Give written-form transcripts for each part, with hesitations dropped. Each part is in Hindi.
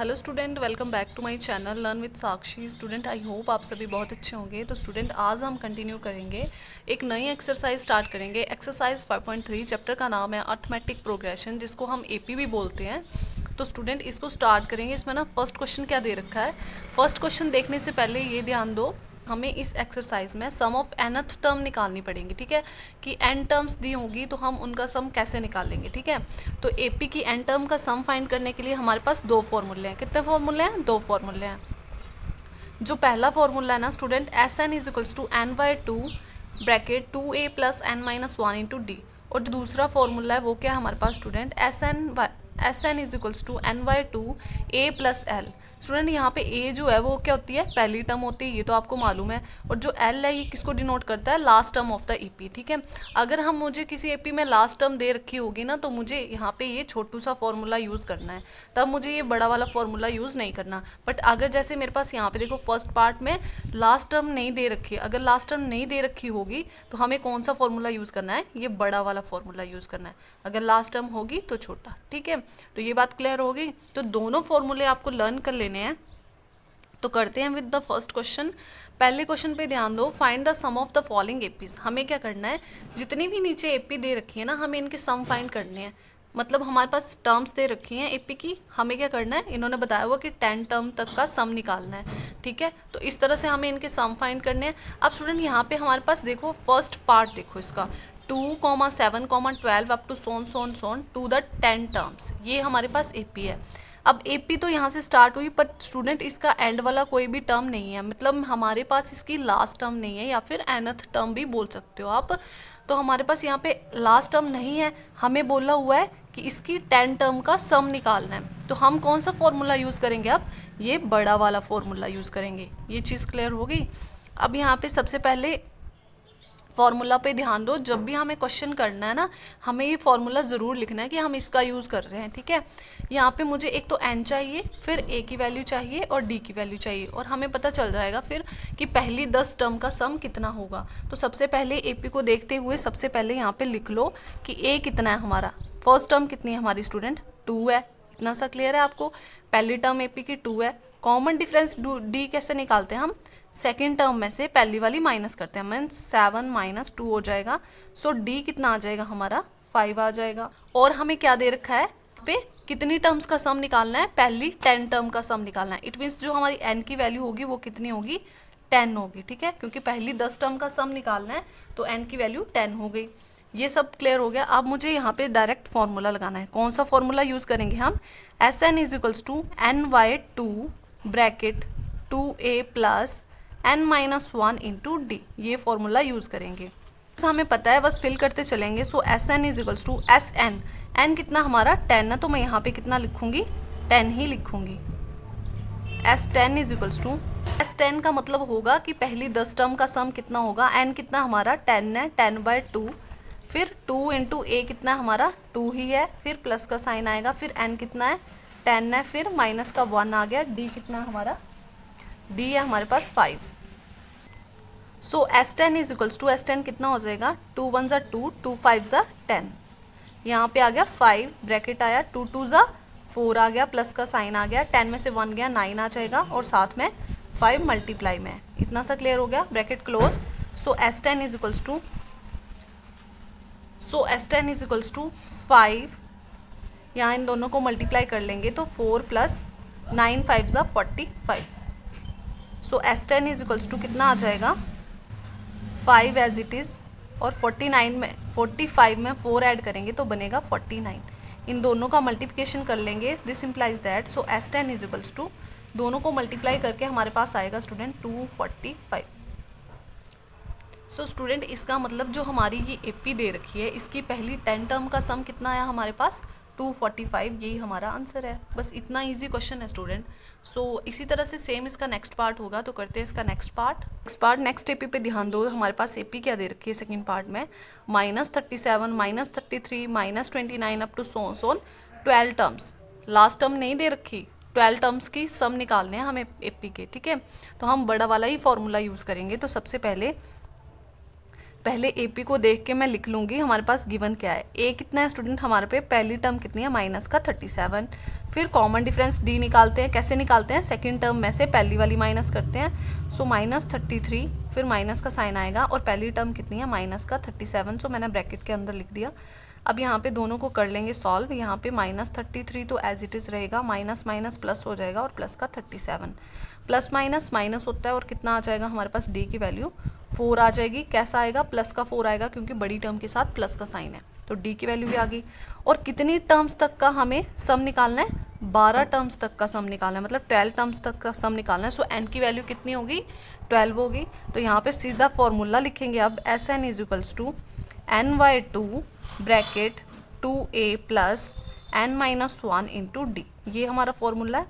Hello student, welcome back to my channel learn with Sakshi. Student, I hope आप सभी बहुत अच्छे होंगे। तो स्टूडेंट, आज हम कंटिन्यू करेंगे, एक नई एक्सरसाइज स्टार्ट करेंगे। एक्सरसाइज 5.3 चैप्टर का नाम है अर्थमेटिक प्रोग्रेशन, जिसको हम एपी भी बोलते हैं। तो स्टूडेंट, इसको स्टार्ट करेंगे। इसमें ना फर्स्ट क्वेश्चन क्या दे रखा है। फर्स्ट क्वेश्चन देखने से पहले ये ध्यान दो, हमें इस एक्सरसाइज में सम ऑफ nth टर्म निकालनी पड़ेंगी। ठीक है, कि n टर्म्स दी होंगी तो हम उनका सम कैसे निकालेंगे। ठीक है, तो एपी की n टर्म का सम फाइंड करने के लिए हमारे पास दो फॉर्मूले हैं। कितने फॉर्मूले हैं? दो फॉर्मूले हैं। जो पहला फॉर्मूला है ना student, s n is equals to n by two bracket 2a plus n minus one into d. और जो दूसरा फॉर्मूला है वो क्या है हमारे पास student, s n is equals to n by two a plus l. Student, यहाँ पे ए जो है वो क्या होती है, पहली टर्म होती है, ये तो आपको मालूम है। और जो एल है ये किसको डिनोट करता है, last term of the EP. ठीक है, अगर हम मुझे किसी एपी में लास्ट टर्म दे रखी होगी ना, तो मुझे यहाँ पे ये छोटू सा फॉर्मूला यूज़ करना है, तब मुझे ये बड़ा वाला फॉर्मूला यूज़ नहीं करना। बट अगर जैसे मेरे पास यहाँ पे देखो फर्स्ट पार्ट में लास्ट टर्म नहीं दे रखी है, अगर लास्ट टर्म नहीं दे रखी होगी तो हमें कौन सा फॉर्मूला यूज़ करना है, ये बड़ा वाला फॉर्मूला यूज़ करना है। अगर लास्ट टर्म होगी तो छोटा। ठीक है, तो ये बात क्लियर होगी। तो दोनों फॉर्मूले आपको लर्न कर लेने हैं। तो करते हैं विद द फर्स्ट क्वेश्चन। पहले क्वेश्चन पे ध्यान दो, find the sum of the following APs. हमें क्या करना है, जितनी भी नीचे एपी दे रखी है ना, हमें इनके सम फाइंड करने हैं। मतलब हमारे पास टर्म्स दे रखी हैं एपी की, हमें क्या करना है, इन्होंने बताया हुआ कि 10 टर्म तक का सम निकालना है। ठीक है, तो इस तरह से हमें इनके सम फाइंड करने हैं। अब स्टूडेंट, यहाँ पे हमारे पास देखो फर्स्ट पार्ट देखो इसका 2, 7, 12 up to so on to the 10 terms, ये हमारे पास एपी है। अब एपी तो यहाँ से स्टार्ट हुई, पर स्टूडेंट इसका एंड वाला कोई भी टर्म नहीं है, मतलब हमारे पास इसकी लास्ट टर्म नहीं है, या फिर nth टर्म भी बोल सकते हो आप। तो हमारे पास यहाँ पे लास्ट टर्म नहीं है, हमें बोला हुआ है कि इसकी 10 टर्म का सम निकालना है। तो हम कौन सा फॉर्मूला यूज़ करेंगे, अब ये बड़ा वाला फॉर्मूला यूज़ करेंगे। ये चीज़ क्लियर हो गई। अब यहाँ पे सबसे पहले फॉर्मूला पे ध्यान दो, जब भी हमें क्वेश्चन करना है ना, हमें ये फॉर्मूला ज़रूर लिखना है कि हम इसका यूज़ कर रहे हैं। ठीक है, यहाँ पे मुझे एक तो n चाहिए, फिर a की वैल्यू चाहिए और d की वैल्यू चाहिए, और हमें पता चल जाएगा फिर कि पहली 10 टर्म का सम कितना होगा। तो सबसे पहले AP को देखते हुए सबसे पहले यहाँ पे लिख लो कि a कितना है हमारा। फर्स्ट टर्म कितनी है हमारी स्टूडेंट, 2 है। इतना सा क्लियर है आपको, पहली टर्म AP की 2 है। कॉमन डिफरेंस d कैसे निकालते हैं हम, सेकेंड टर्म में से पहली वाली माइनस करते हैं, मीन्स 7 माइनस 2 हो जाएगा। सो डी कितना आ जाएगा हमारा, 5 आ जाएगा। और हमें क्या दे रखा है पे, कितनी टर्म्स का सम निकालना है, पहली 10 टर्म का सम निकालना है। इट मीन्स जो हमारी n की वैल्यू होगी वो कितनी होगी, 10 होगी। ठीक है, क्योंकि पहली 10 टर्म का सम निकालना है, तो n की वैल्यू 10 हो गई। ये सब क्लियर हो गया। अब मुझे यहाँ पे डायरेक्ट फॉर्मूला लगाना है। कौन सा फॉर्मूला यूज़ करेंगे हम, s n is equals to n by two bracket 2a plus n minus one into d, ये फॉर्मूला यूज़ करेंगे। तो हमें पता है, बस फिल करते चलेंगे। So s n is equals to s n, n कितना हमारा 10 है, तो मैं यहाँ पे कितना लिखूंगी, 10 ही लिखूंगी। S 10 is equals to, S 10 का मतलब होगा कि पहली 10 टर्म का सम कितना होगा, एन कितना हमारा 10 है, 10 बाई 2, फिर 2 इंटू ए कितना हमारा 2 ही है, फिर प्लस का साइन आएगा, फिर एन कितना है 10 है, फिर माइनस का 1 आ गया, डी कितना हमारा, डी है हमारे पास 5। So S 10 is equals to, S 10 कितना हो जाएगा, 2 1 ज़ा 2, 2 5 ज़ा 10, यहाँ पे आ गया 5, ब्रैकेट आया 2 2 ज़ा 4 आ गया, प्लस का साइन आ गया, 10 में से 1 गया 9 आ जाएगा, और साथ में 5 मल्टीप्लाई में। इतना सा क्लियर हो गया, bracket close. So S 10 is equals to, so S 10 is equals to 5, यहाँ इन दोनों को मल्टीप्लाई कर लेंगे तो 4 प्लस 9 5 ज़ा 45। सो एस 10 इज इक्वल्स टू कितना आ जाएगा, 5 एज इट इज़, और 49 में 45 में 4 ऐड करेंगे तो बनेगा 49। इन दोनों का मल्टीप्लिकेशन कर लेंगे, this implies that. So S 10 is equals to, दोनों को मल्टीप्लाई करके हमारे पास आएगा स्टूडेंट 245। सो स्टूडेंट, इसका मतलब जो हमारी ये एपी दे रखी है, इसकी पहली 10 टर्म का सम कितना आया हमारे पास, 245, यही हमारा आंसर है। बस इतना इजी क्वेश्चन है स्टूडेंट। सो इसी तरह से सेम इसका नेक्स्ट पार्ट होगा, तो करते हैं इसका नेक्स्ट पार्ट। नेक्स्ट एपी पे ध्यान दो, हमारे पास एपी क्या दे रखी है सेकंड पार्ट में, -37, -33, -29 up to so on 12 terms. Last term नहीं दे रखी, 12 टर्म्स की सम निकालने हैं हमें एपी के। ठीक है, तो हम बड़ा वाला ही फॉर्मूला यूज़ करेंगे। तो सबसे पहले पहले एपी को देख के मैं लिख लूँगी हमारे पास गिवन क्या है। ए कितना है स्टूडेंट हमारे पे, पहली टर्म कितनी है माइनस का 37। फिर कॉमन डिफरेंस डी निकालते हैं, कैसे निकालते हैं, सेकंड टर्म में से पहली वाली माइनस करते हैं। सो -33, फिर माइनस का साइन आएगा और पहली टर्म कितनी है माइनस का 37। सो मैंने ब्रैकेट के अंदर लिख दिया। अब यहाँ पे दोनों को कर लेंगे सॉल्व। यहाँ पे -33 तो एज इट इज़ रहेगा, माइनस माइनस प्लस हो जाएगा और प्लस का 37, प्लस माइनस माइनस होता है और कितना आ जाएगा हमारे पास, डी की वैल्यू 4 आ जाएगी। कैसा आएगा, प्लस का 4 आएगा क्योंकि बड़ी टर्म के साथ प्लस का साइन है, तो डी की वैल्यू भी आ गई। और कितनी टर्म्स तक का हमें सम निकालना है, 12 टर्म्स तक का सम निकालना है, मतलब 12 टर्म्स तक का सम निकालना है। सो एन की वैल्यू कितनी होगी, 12 होगी। तो यहाँ पे सीधा फॉर्मूला लिखेंगे अब, S n is equals to n/2 bracket 2a plus n-1 into d, ये हमारा फॉर्मूला है।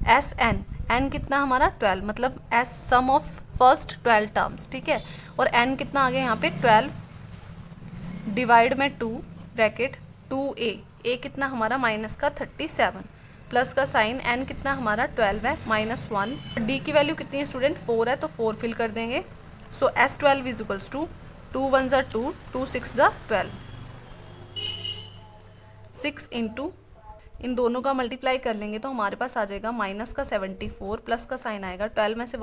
एस एन, एन कितना हमारा 12, मतलब S sum of first 12 terms, ठीक है। और एन कितना आ गया यहाँ पे 12 डिवाइड में 2 ब्रैकेट 2a, ए कितना हमारा माइनस का 37 प्लस का साइन, एन कितना हमारा 12 है -1, डी की वैल्यू कितनी है स्टूडेंट 4 है, तो 4 फिल कर देंगे। सो S12 इज इक्वल्स टू 2 1 ज़ा 2, 2 6 ज़ा 12, 6 इंटू इन दोनों का मल्टीप्लाई कर लेंगे तो हमारे पास आ जाएगा माइनस का 74 प्लस का साइन आएगा, 12 में से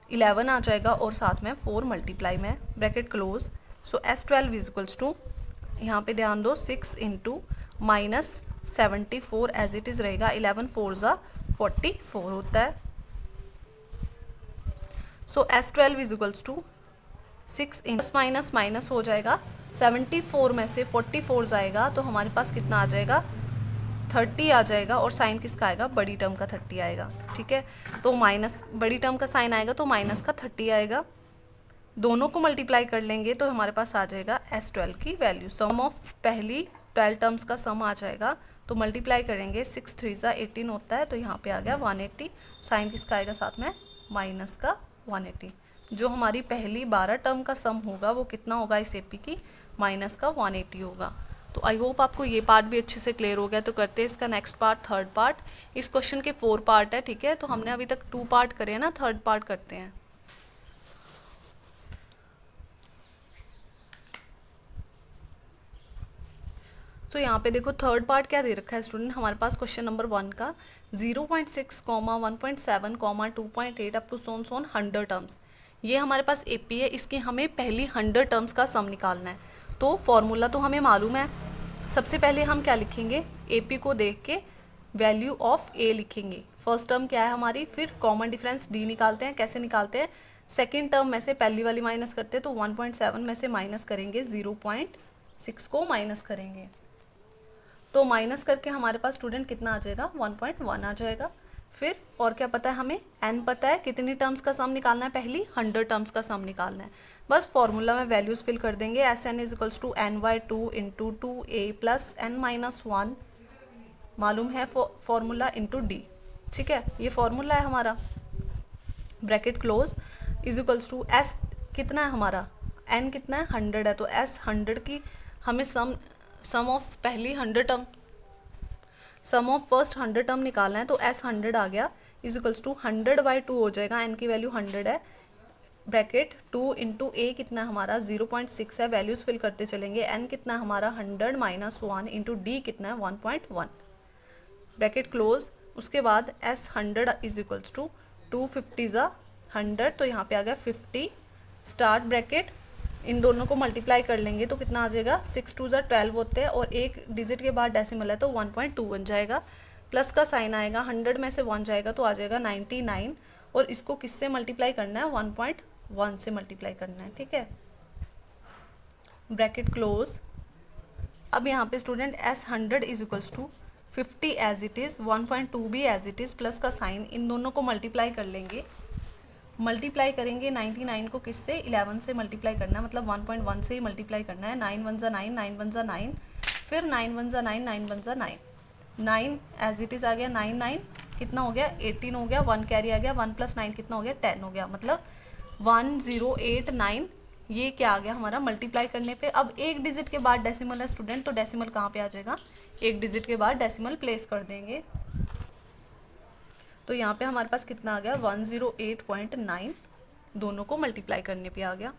11 आ जाएगा और साथ में 4 मल्टीप्लाई में bracket close. So S12 is equals to, यहाँ पे ध्यान दो, 6 इंटू -74 एज इट इज़ रहेगा, 11 4 ज़ा 44 होता है। So S12 is equals to 6 into minus minus हो जाएगा, 74 में से 44 आएगा तो हमारे पास कितना आ जाएगा 30 आ जाएगा, और साइन किसका आएगा, बड़ी टर्म का 30 आएगा, ठीक है। तो माइनस बड़ी टर्म का साइन आएगा तो माइनस का 30 आएगा, दोनों को मल्टीप्लाई कर लेंगे तो हमारे पास आ जाएगा S12 की वैल्यू, सम ऑफ पहली 12 टर्म्स का सम आ जाएगा। तो मल्टीप्लाई करेंगे, 6 3 ज़ा 18 होता है, तो यहाँ पे आ गया 180, साइन किसका आएगा साथ में माइनस का 180। जो हमारी पहली 12 टर्म का सम होगा वो कितना होगा इस एपी की, माइनस का 180 होगा। तो आई होप आपको ये पार्ट भी अच्छे से क्लियर हो गया। तो करते हैं इसका नेक्स्ट पार्ट, थर्ड पार्ट। इस क्वेश्चन के 4 पार्ट है, ठीक है। तो हमने अभी तक 2 पार्ट करे हैं ना, थर्ड पार्ट करते हैं। तो यहाँ पे देखो थर्ड पार्ट क्या दे रखा है स्टूडेंट, हमारे पास क्वेश्चन नंबर 1 का 0.6, 1.7, 2.8 अप टू सोन 100 टर्म्स, ये हमारे पास एपी है। इसकी हमें पहली 100 टर्म्स का सम निकालना है। तो फॉर्मूला तो हमें मालूम है। सबसे पहले हम क्या लिखेंगे, एपी को देख के वैल्यू ऑफ ए लिखेंगे। फर्स्ट टर्म क्या है हमारी, फिर कॉमन डिफरेंस डी निकालते हैं। कैसे निकालते हैं, सेकेंड टर्म में से पहली वाली माइनस करते हैं, तो 1.7 में से माइनस करेंगे, 0.6 को माइनस करेंगे, तो माइनस करके हमारे पास स्टूडेंट कितना आ जाएगा, 1.1 आ जाएगा। फिर और क्या पता है हमें, n पता है, कितनी टर्म्स का सम निकालना है, पहली 100 टर्म्स का सम निकालना है। बस फॉर्मूला में वैल्यूज फिल कर देंगे, S n is equals to n/2 into 2a plus n-1 मालूम है फॉर्मूला इंटू डी, ठीक है। ये फॉर्मूला है हमारा, bracket close is equals to S कितना है हमारा, n कितना है 100 है, तो s 100 की हमें सम ऑफ पहली 100 टर्म, सम ऑफ फर्स्ट 100 टर्म निकालना है, तो s 100 आ गया इज इक्वल्स टू 100/2 हो जाएगा, n की वैल्यू 100 है, ब्रैकेट 2 इंटू a कितना हमारा 0.6 है, वैल्यूज फिल करते चलेंगे, n कितना हमारा 100 -1 इंटू d कितना है 1.1, ब्रैकेट क्लोज। उसके बाद s 100 इज इक्वल्स टू 250 ज़ा 100, तो यहाँ पे आ गया 50 स्टार्ट ब्रैकेट, इन दोनों को मल्टीप्लाई कर लेंगे तो कितना आ जाएगा, 6 2 ज़ा 12 होते हैं, और एक डिजिट के बाद डेसिमल है तो 1.2 बन जाएगा, प्लस का साइन आएगा, 100 में से 1 जाएगा तो आ जाएगा 99, और इसको किससे मल्टीप्लाई करना है, 1.1 से मल्टीप्लाई करना है, ठीक है, ब्रैकेट क्लोज। अब यहाँ पे student s 100 is equals to 50 as it is, 1.2 भी एज इट इज़, प्लस का साइन, इन दोनों को मल्टीप्लाई कर लेंगे, मल्टीप्लाई करेंगे 99 को किससे, 11 से मल्टीप्लाई करना है, मतलब 1.1 से ही मल्टीप्लाई करना है, 9 1 ज़ा 9, 9 1 ज़ा 9, फिर 9 1 ज़ा 9, 9 1 ज़ा 9, 9 एज इट इज़ आ गया, 9 9 कितना हो गया, 18 हो गया, 1 कैरी आ गया, 1 + 9 कितना हो गया, 10 हो गया, मतलब 1089, ये क्या आ गया हमारा मल्टीप्लाई करने पे। अब एक डिजिट के बाद डेसिमल है स्टूडेंट, तो डेसिमल कहाँ पे आ जाएगा, एक डिजिट के बाद डेसिमल प्लेस कर देंगे, तो यहाँ पे हमारे पास कितना आ गया, 108.9, दोनों को मल्टीप्लाई करने पे आ गया।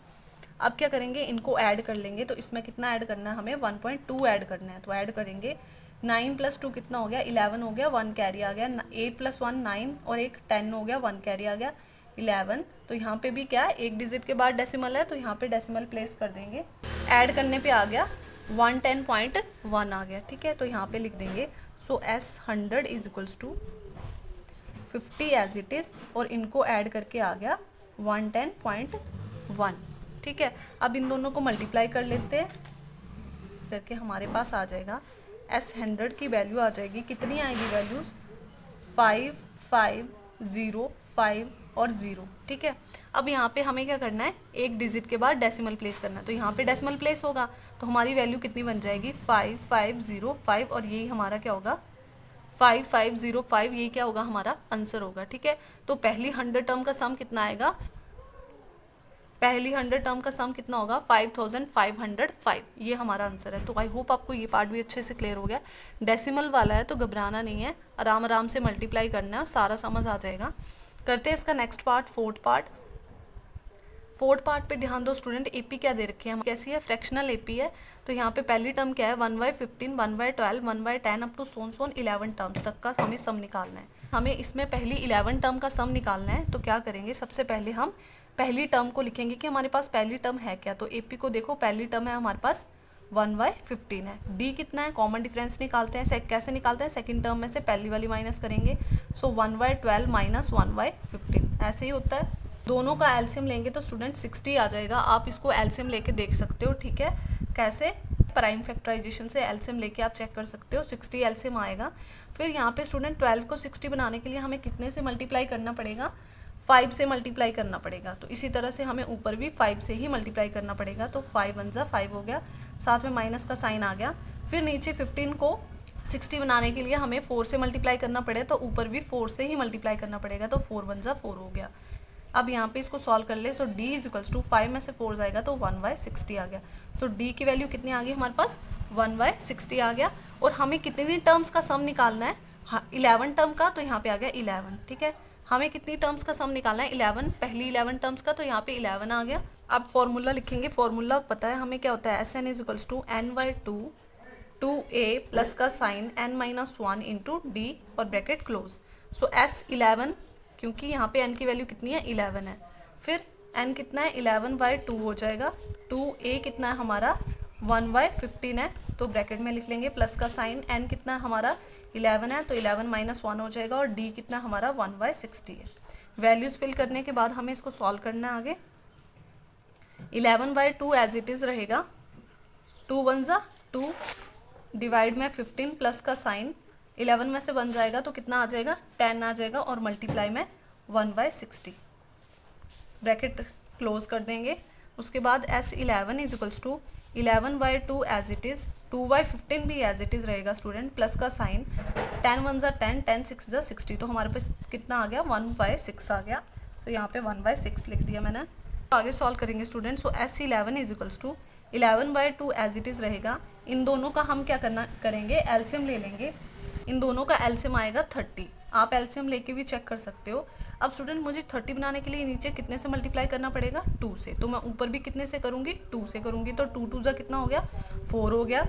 अब क्या करेंगे, इनको ऐड कर लेंगे। तो इसमें कितना ऐड करना है हमें, 1.2 ऐड करना है। तो ऐड करेंगे, 9 + 2 कितना हो गया, 11 हो गया, 1 कैरी आ गया। 8 + 1 9 और एक 10 हो गया, 1 कैरी आ गया, 11। तो यहाँ पे भी क्या है, एक डिजिट के बाद डेसिमल है, तो यहाँ पे डेसिमल प्लेस कर देंगे। ऐड करने पे आ गया 110.1 आ गया, ठीक है। तो यहाँ पे लिख देंगे सो S100 = 50 एज इट इज़, और इनको ऐड करके आ गया 110.1, ठीक है। अब इन दोनों को मल्टीप्लाई कर लेते हैं, करके हमारे पास आ जाएगा S100 की वैल्यू आ जाएगी, कितनी आएगी वैल्यूज़, 5 5 0 5 और 0, ठीक है। अब यहाँ पे हमें क्या करना है, एक डिजिट के बाद डेसिमल प्लेस करना है। तो यहाँ पे डेसिमल प्लेस होगा तो हमारी वैल्यू कितनी बन जाएगी, 5 5 0 5, और यही हमारा क्या होगा, 5 5 0 5, ये क्या होगा, हमारा आंसर होगा, ठीक है। तो पहली 100 टर्म का सम कितना आएगा, पहली 100 टर्म का सम कितना होगा, 5505, ये हमारा आंसर है। तो आई होप आपको ये पार्ट भी अच्छे से क्लियर हो गया। डेसिमल वाला है तो घबराना नहीं है, आराम आराम से मल्टीप्लाई करना है, सारा समझ आ जाएगा। करते हैं इसका next part, fourth part. Fourth part पे ध्यान दो स्टूडेंट, एपी क्या दे रखे हैं, कैसी है, फ्रैक्शनल एपी है। तो यहाँ पे पहली टर्म क्या है, 1/15 1/12 1/10 अप टू सोन 11 टर्म्स तक का हमें सम निकालना है। हमें इसमें पहली 11 टर्म का सम निकालना है। तो क्या करेंगे, सबसे पहले हम पहली टर्म को लिखेंगे कि हमारे पास पहली टर्म है क्या। तो एपी को देखो, पहली टर्म है हमारे पास 1/15 है। डी कितना है, कॉमन डिफरेंस निकालते हैं। कैसे निकालते हैं, सेकंड टर्म में से पहली वाली माइनस करेंगे। सो 1/12 - 1/15 ऐसे ही होता है। दोनों का एलसीएम लेंगे तो स्टूडेंट 60 आ जाएगा। आप इसको एलसीएम लेके देख सकते हो, ठीक है। कैसे, प्राइम फैक्टराइजेशन से एलसीएम लेके आप चेक कर सकते हो, 60 एलसीएम आएगा। फिर यहाँ पे स्टूडेंट 12 को 60 बनाने के लिए हमें कितने से मल्टीप्लाई करना पड़ेगा, 5 से मल्टीप्लाई करना पड़ेगा। तो इसी तरह से हमें ऊपर भी 5 से ही मल्टीप्लाई करना पड़ेगा। तो 5 1 = 5 हो गया, साथ में माइनस का साइन आ गया। फिर नीचे 15 को 60 बनाने के लिए हमें 4 से मल्टीप्लाई करना पड़े, तो ऊपर भी 4 से ही मल्टीप्लाई करना पड़ेगा। तो 4 1 = 4 हो गया। अब यहाँ पे इसको सॉल्व कर ले। सो D = 5 में से 4 जाएगा तो 1/60 आ गया। सो D की वैल्यू कितनी आ गई हमारे पास, 1/60 आ गया। और हमें कितनी टर्म्स का सम निकालना है, हाँ 11 टर्म का, तो यहाँ पे आ गया 11, ठीक है। हमें कितनी टर्म्स का सम निकालना है, 11, पहली 11 टर्म्स का, तो यहाँ पे 11 आ गया। अब फॉर्मूला लिखेंगे, फॉर्मूला पता है हमें क्या होता है, Sn = n/2 2a प्लस का साइन n - 1 इंटू d और ब्रैकेट क्लोज। सो S11, क्योंकि यहाँ पे n की वैल्यू कितनी है, 11 है। फिर n कितना है, 11/2 हो जाएगा। 2a कितना है हमारा, 1/15 है, तो ब्रैकेट में लिख लेंगे प्लस का साइन। n कितना है हमारा, 11 है, तो 11 - 1 हो जाएगा। और d कितना हमारा, 1/60 है। वैल्यूज़ फिल करने के बाद हमें इसको सॉल्व करना है आगे। 11/2 एज इट इज़ रहेगा, 2 1 = 2 डिवाइड में 15 प्लस का साइन, 11 में से 1 जाएगा तो कितना आ जाएगा, 10 आ जाएगा, और मल्टीप्लाई में 1/60, ब्रैकेट क्लोज कर देंगे। उसके बाद S11 = 11/2 एज इट इज़, 2/15 भी एज इट इज़ रहेगा स्टूडेंट, प्लस का साइन, 10 1 = 10 10 6 = 60, तो हमारे पास कितना आ गया, 1/6 आ गया। तो यहाँ पे 1/6 लिख दिया मैंने। आगे सॉल्व करेंगे student. So S11 = 11/2 as it is रहेगा। इन दोनों का हम क्या करेंगे, एलसीएम ले लेंगे। इन दोनों का एलसीएम आएगा 30। आप एलसीएम लेके भी चेक कर सकते हो। अब स्टूडेंट मुझे 30 बनाने के लिए नीचे कितने से मल्टीप्लाई करना पड़ेगा, 2 से। तो मैं ऊपर भी कितने से करूँगी, 2 से करूँगी। तो 2 2 = कितना हो गया, 4 हो गया।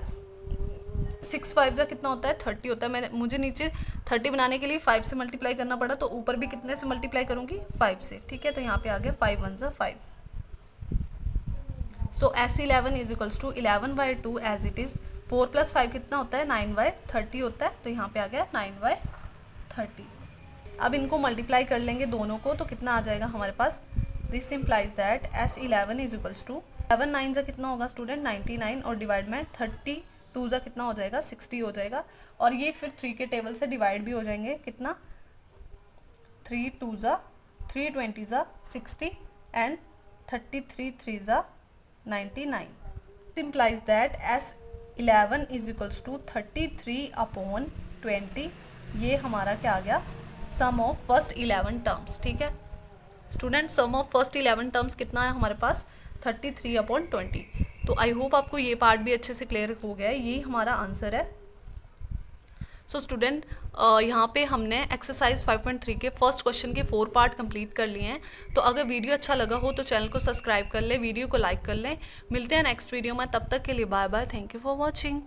6 5 = कितना होता है, 30 होता है। मुझे नीचे 30 बनाने के लिए 5 से मल्टीप्लाई करना पड़ा, तो ऊपर भी कितने से मल्टीप्लाई करूँगी, 5 से, ठीक है। तो यहाँ पे आ गया 5 1 = 5। सो S11 = 11/2 एज इट इज़। 4 + 5 कितना होता है, 9/30 होता है। तो यहाँ पे आ गया 9/30। अब इनको मल्टीप्लाई कर लेंगे दोनों को, तो कितना आ जाएगा हमारे पास, दिस इम्प्लाइज दैट S11 = 11 9 = कितना होगा स्टूडेंट, 99, और डिवाइड में 32 = कितना हो जाएगा, 60 हो जाएगा। और ये फिर 3 के टेबल से डिवाइड भी हो जाएंगे, कितना, 3 2 = 3 20 = 60 and 33 3 = 99. This implies that S11 = 33/20। ये हमारा क्या आ गया, सम ऑफ फर्स्ट 11 टर्म्स, ठीक है student. Sum of first 11 terms कितना है हमारे पास, 33/20। तो आई होप आपको ये पार्ट भी अच्छे से क्लियर हो गया है। ये हमारा आंसर है। सो स्टूडेंट यहाँ पे हमने एक्सरसाइज 5.3 के फर्स्ट क्वेश्चन के 4 पार्ट कंप्लीट कर लिए हैं। तो अगर वीडियो अच्छा लगा हो तो चैनल को सब्सक्राइब कर ले, वीडियो को लाइक कर ले। मिलते हैं नेक्स्ट वीडियो में, तब तक के लिए bye bye, thank you for watching.